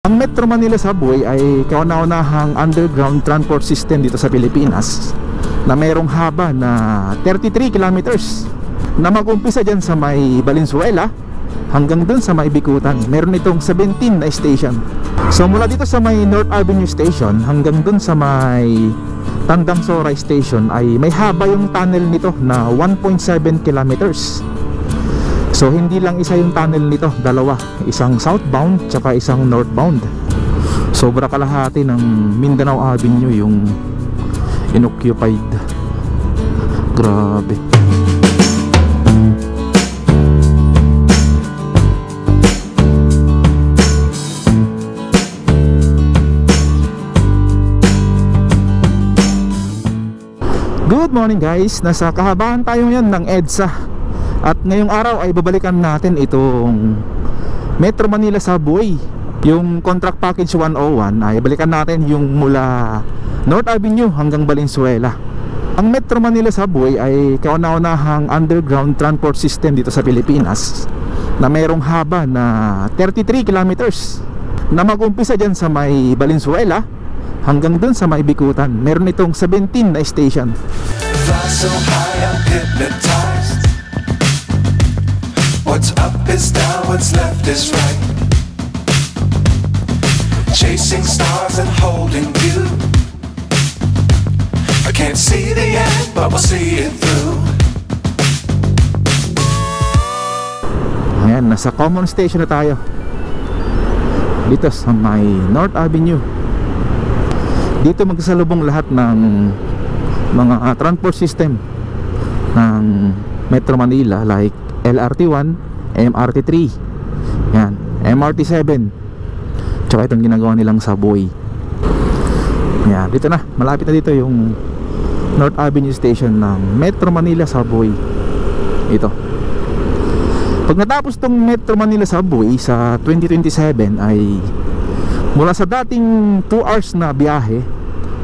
Ang Metro Manila Subway ay kauna-unahang underground transport system dito sa Pilipinas na mayroong haba na 33 kilometers na mag-umpisa dyan sa may Valenzuela hanggang dun sa may Bikutan. Meron itong 17 na station. So mula dito sa may North Avenue Station hanggang dun sa may Tandang Soray Station ay may haba yung tunnel nito na 1.7 kilometers. So hindi lang isa yung tunnel nito, dalawa, isang southbound tsaka isang northbound. Sobra kalahati ng Mindanao Avenue yung inoccupied. Grabe. Good morning guys, nasa kahabaan tayo ngayon ng EDSA. At ngayong araw ay babalikan natin itong Metro Manila Subway. Yung contract package 101 ay balikan natin yung mula North Avenue hanggang Valenzuela. Ang Metro Manila Subway ay kauna-unahang underground transport system dito sa Pilipinas na mayroong haba na 33 kilometers na mag-umpisa dyan sa may Valenzuela hanggang dun sa may Bikutan. Meron itong 17 na station. Fly so high, I'm hypnotized. What's up is down, what's left is right. Chasing stars and holding you. I can't see the end, but we'll see it through. Ayan, nasa common station na tayo dito sa may North Avenue. Dito magkasalubong lahat ng mga transport system ng Metro Manila like LRT1, MRT3, yan, MRT7, tsaka itong ginagawa nilang subway. Yan, dito na, malapit na dito yung North Avenue Station ng Metro Manila Subway. Ito. Pag natapos tong Metro Manila Subway sa 2027 ay mula sa dating 2 hours na biyahe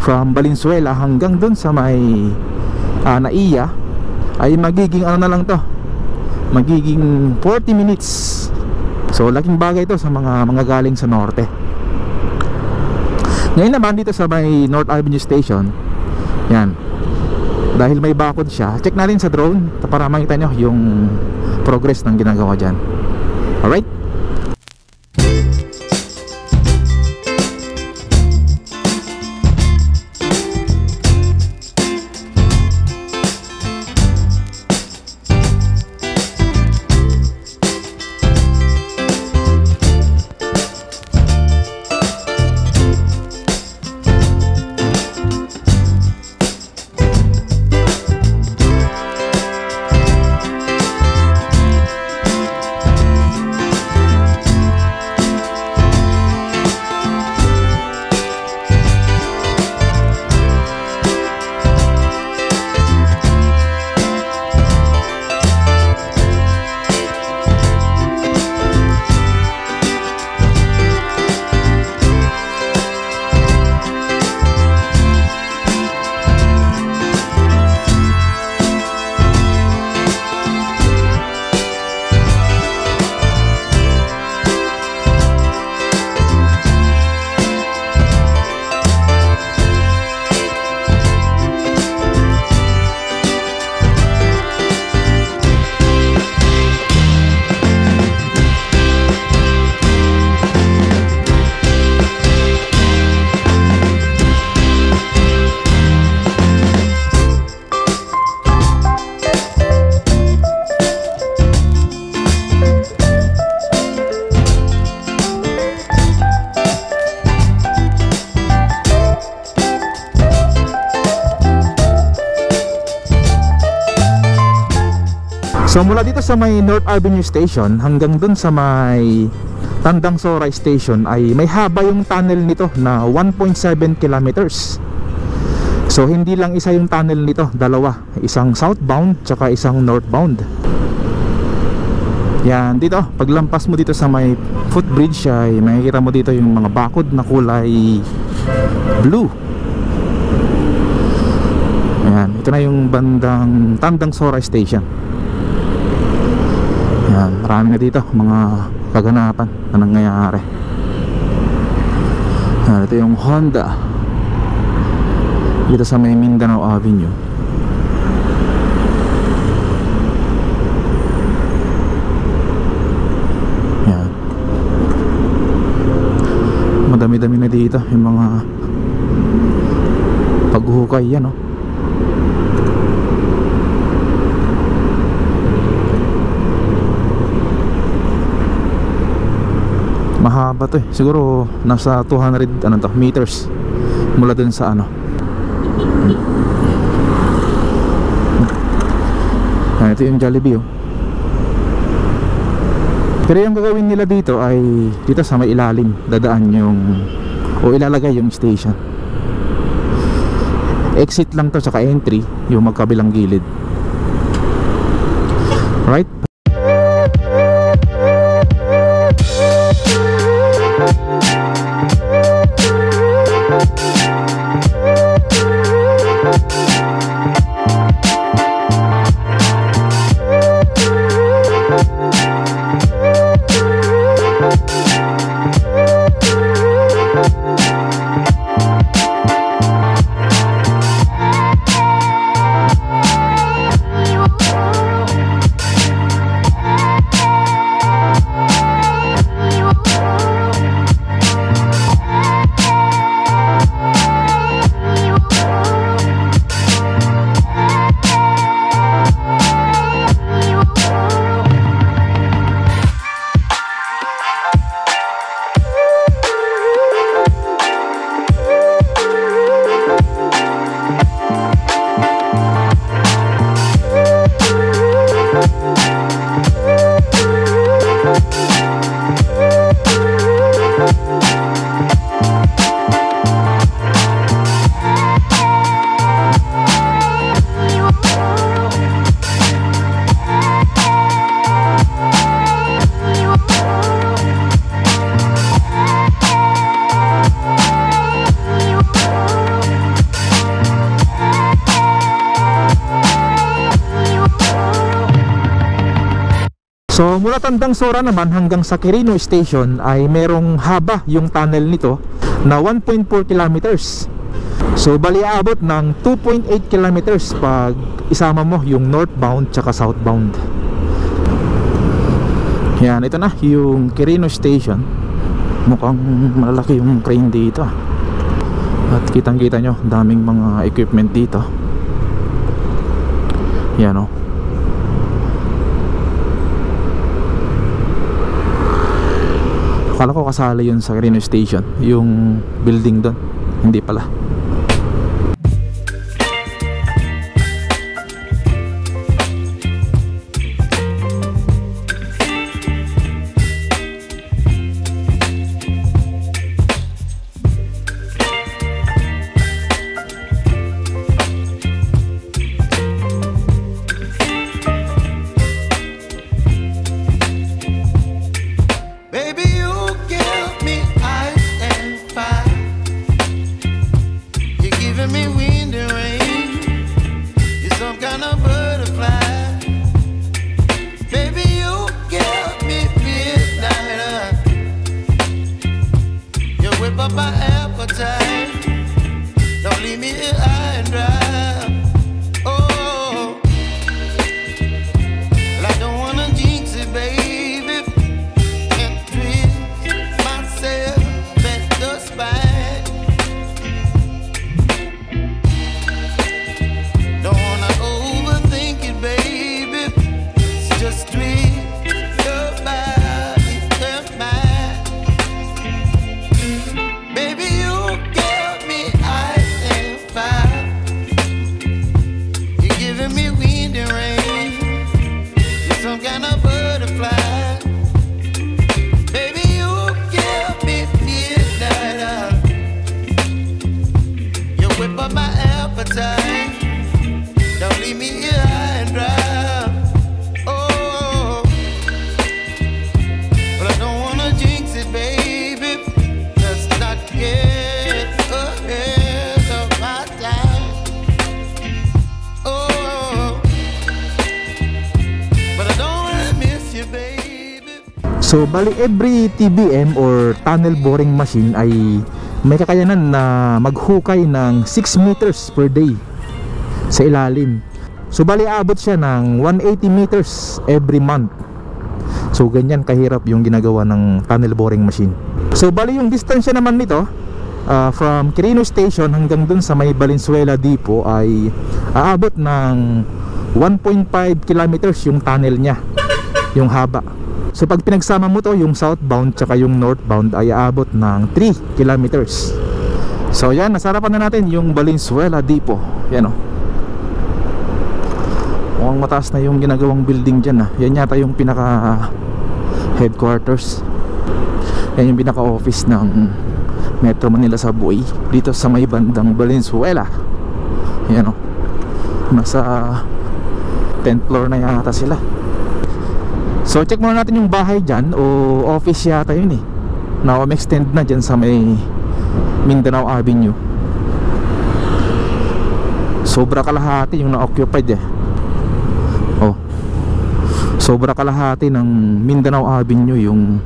from Valenzuela hanggang dun sa may Naiya ay magiging ano na lang to, magiging 40 minutes. So laking bagay ito sa mga galing sa norte. Ngayon naman dito sa may North Avenue Station, yan, dahil may bakod siya, check natin sa drone para makita nyo yung progress ng ginagawa dyan. Alright. So mula dito sa may North Avenue Station hanggang dun sa may Tandang Soray Station ay may haba yung tunnel nito na 1.7 kilometers. So hindi lang isa yung tunnel nito, dalawa, isang southbound tsaka isang northbound. Yan, dito paglampas mo dito sa may footbridge ay makikita mo dito yung mga bakod na kulay blue. Yan, ito na yung bandang Tandang Soray Station. Yan, marami na dito mga kaganapan na nangyayari. Ito yung Honda dito sa may Mindanao Avenue. Yan. Madami-dami na dito yung mga paghuhukay yan, oh. Mahaba to eh. Siguro nasa 200 meters mula dun sa ano. Ito yung Jollibee, oh. Pero yung gagawin nila dito ay dito sa may ilalim dadaan yung o ilalagay yung station. Exit lang to saka entry yung magkabilang gilid. Right? So mula Tandang Sora naman hanggang sa Quirino Station ay merong haba yung tunnel nito na 1.4 kilometers. So bali aabot ng 2.8 kilometers pag isama mo yung northbound tsaka southbound. Yan, ito na yung Quirino Station. Mukhang malaki yung crane dito. At kitang kita nyo, daming mga equipment dito. Yan, oh. Akala ko kasali yun sa Quirino Station, yung building doon. Hindi pala. So bali every TBM or tunnel boring machine ay may kakayanan na maghukay ng 6 meters per day sa ilalim. So bali abot siya ng 180 meters every month. So ganyan kahirap yung ginagawa ng tunnel boring machine. So bali yung distansya naman nito from Quirino Station hanggang dun sa may Valenzuela Depot ay aabot ng 1.5 kilometers yung tunnel niya, yung haba. So pag pinagsama mo to, yung southbound tsaka yung northbound ay aabot ng 3 kilometers. So yan, nasarapan na natin yung Valenzuela Depot. Yan o, mukhang mataas na yung ginagawang building dyan. Yan yata yung pinaka headquarters. Yan yung pinaka office ng Metro Manila Subway dito sa may bandang Valenzuela. Yan o, nasa 10th floor na yata sila. So check muna natin yung bahay dyan, o office yata yun eh, na extend na dyan sa may Mindanao Avenue. Sobra kalahati yung na-occupied eh. Oh, sobra kalahati ng Mindanao Avenue yung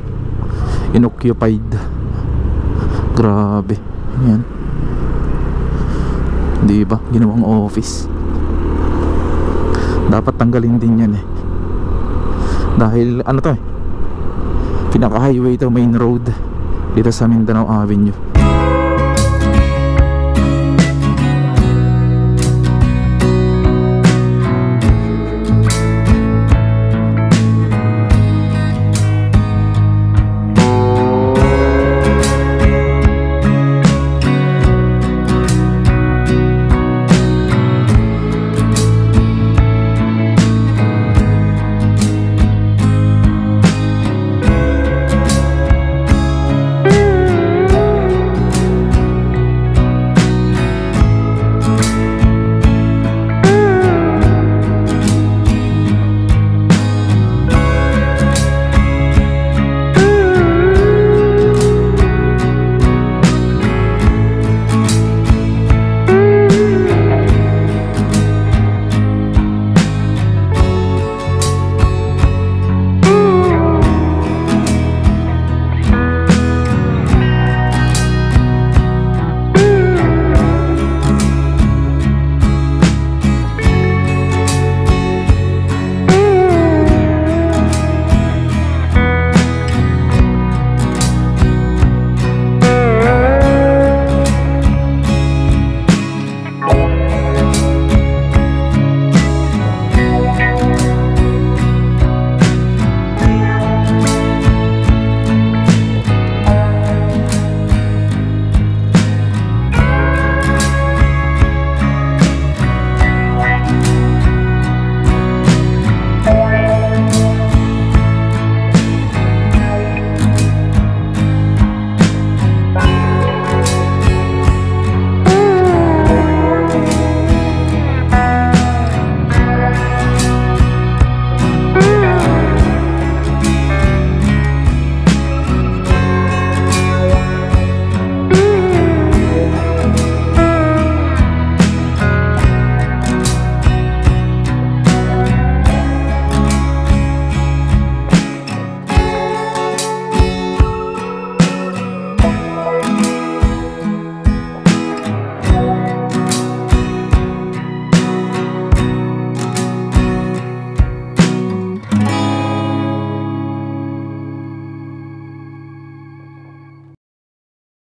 inoccupied. Grabe. Yan, di ba? Ginawang office. Dapat tanggalin din yan eh, dahil ano to eh, pinaka highway to, main road dito sa Mindanao Avenue.